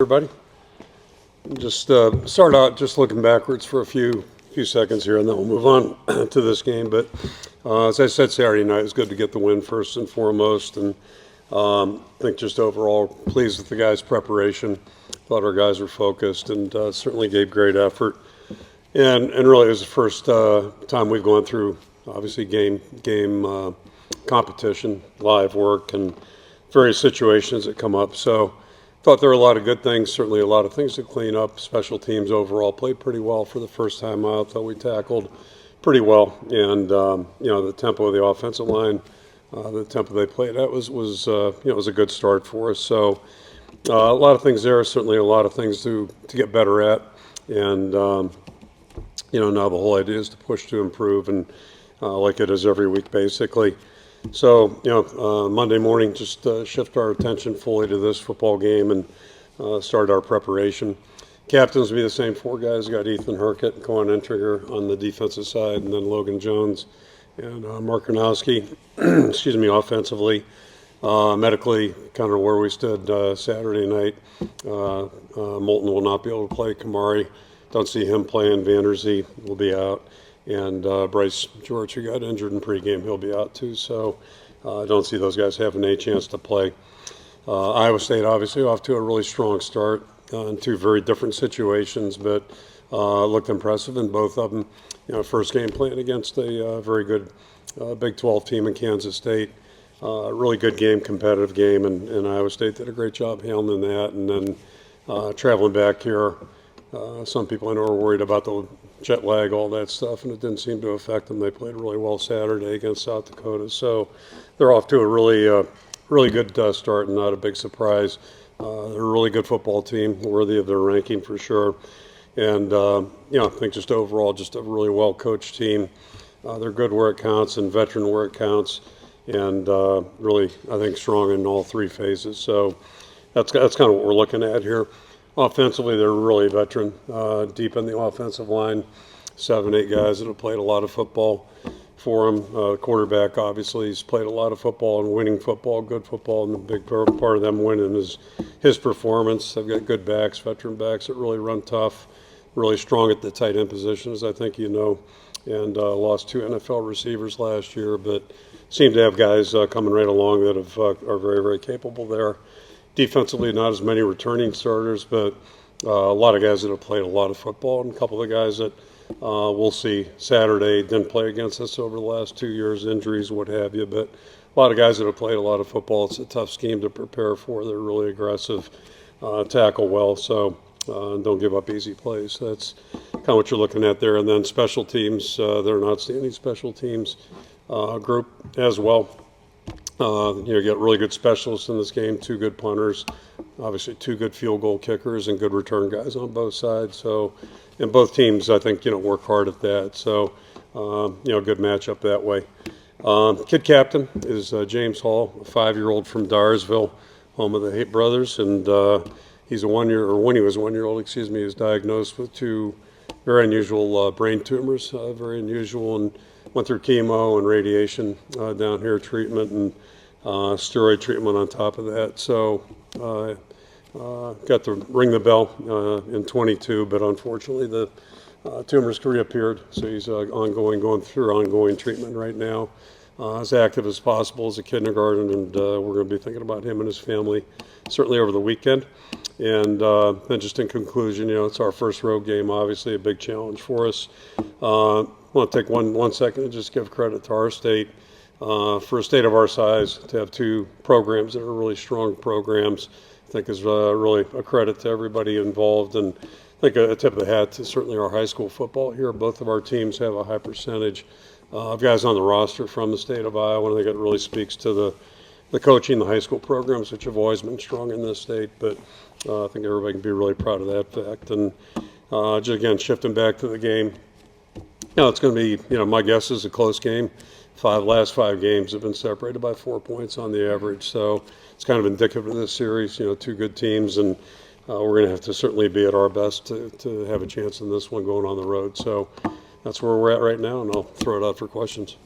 Everybody, just start out just looking backwards for a few seconds here, and then we'll move on to this game. But as I said Saturday night, it's good to get the win first and foremost, and I think just overall pleased with the guys' preparation. Thought our guys were focused and certainly gave great effort. And really, it was the first time we've gone through obviously game competition, live work, and various situations that come up. So. Thought there were a lot of good things, certainly a lot of things to clean up. Special teams overall played pretty well for the first time out. Thought we tackled pretty well, and the tempo of the offensive line, the tempo they played at was a good start for us. So a lot of things there, certainly a lot of things to get better at, and now the whole idea is to push to improve, and like it is every week basically. So, Monday morning, just shift our attention fully to this football game and start our preparation. Captains will be the same four guys. Got Ethan Herkett, Cohen Entriger on the defensive side, and then Logan Jones and Mark Karnowski, offensively. Medically, kind of where we stood Saturday night. Moulton will not be able to play. Kamari, don't see him playing. Vanderzee will be out. And Bryce George, who got injured in pregame, he'll be out too. So I don't see those guys having a chance to play. Iowa State, obviously, off to a really strong start in two very different situations, but looked impressive in both of them. First game playing against a very good Big 12 team in Kansas State. Really good game, competitive game, and Iowa State did a great job handling that. And then traveling back here, some people I know are worried about the jet lag, all that stuff, and it didn't seem to affect them. They played really well Saturday against South Dakota, so they're off to a really good start and not a big surprise. They're a really good football team, worthy of their ranking for sure. And I think just overall, just a really well-coached team. They're good where it counts and veteran where it counts, and really, I think, strong in all three phases. So that's kind of what we're looking at here. Offensively, they're really veteran, deep in the offensive line, 7, 8 guys that have played a lot of football for them. Quarterback, obviously, he's played a lot of football and winning football, good football, and the big part of them winning is his performance. They've got good backs, veteran backs that really run tough, really strong at the tight end positions, I think and lost 2 NFL receivers last year, but seem to have guys coming right along that are very, very capable there. Defensively, not as many returning starters, but a lot of guys that have played a lot of football, and a couple of guys that we'll see Saturday didn't play against us over the last 2 years, injuries, what have you. But a lot of guys that have played a lot of football. It's a tough scheme to prepare for. They're really aggressive, tackle well, so don't give up easy plays. So that's kind of what you're looking at there. And then special teams, they're an outstanding special teams group as well. You get really good specialists in this game, 2 good punters, obviously 2 good field goal kickers, and good return guys on both sides. So, and both teams, I think, work hard at that. So, good matchup that way. Kid captain is James Hall, a 5-year-old from Dyersville, home of the Haight brothers, and he's when he was 1-year-old, he was diagnosed with 2 very unusual brain tumors, very unusual, and went through chemo and radiation down here, treatment and steroid treatment on top of that. So got to ring the bell in 22, but unfortunately the tumors reappeared. So he's going through ongoing treatment right now. As active as possible as a kindergarten, and we're going to be thinking about him and his family certainly over the weekend. And then just in conclusion, it's our first road game, obviously a big challenge for us. I want to take one second and just give credit to our state. For a state of our size, to have 2 programs that are really strong programs, I think is really a credit to everybody involved. And I think a tip of the hat to certainly our high school football here. Both of our teams have a high percentage of guys on the roster from the state of Iowa. And I think it really speaks to the coaching, the high school programs, which have always been strong in this state. But I think everybody can be really proud of that fact. And just again, shifting back to the game, it's going to be, my guess is a close game. Last 5 games have been separated by 4 points on the average. So it's kind of indicative of this series, 2 good teams, and we're going to have to certainly be at our best to have a chance in this one going on the road. So that's where we're at right now, and I'll throw it out for questions.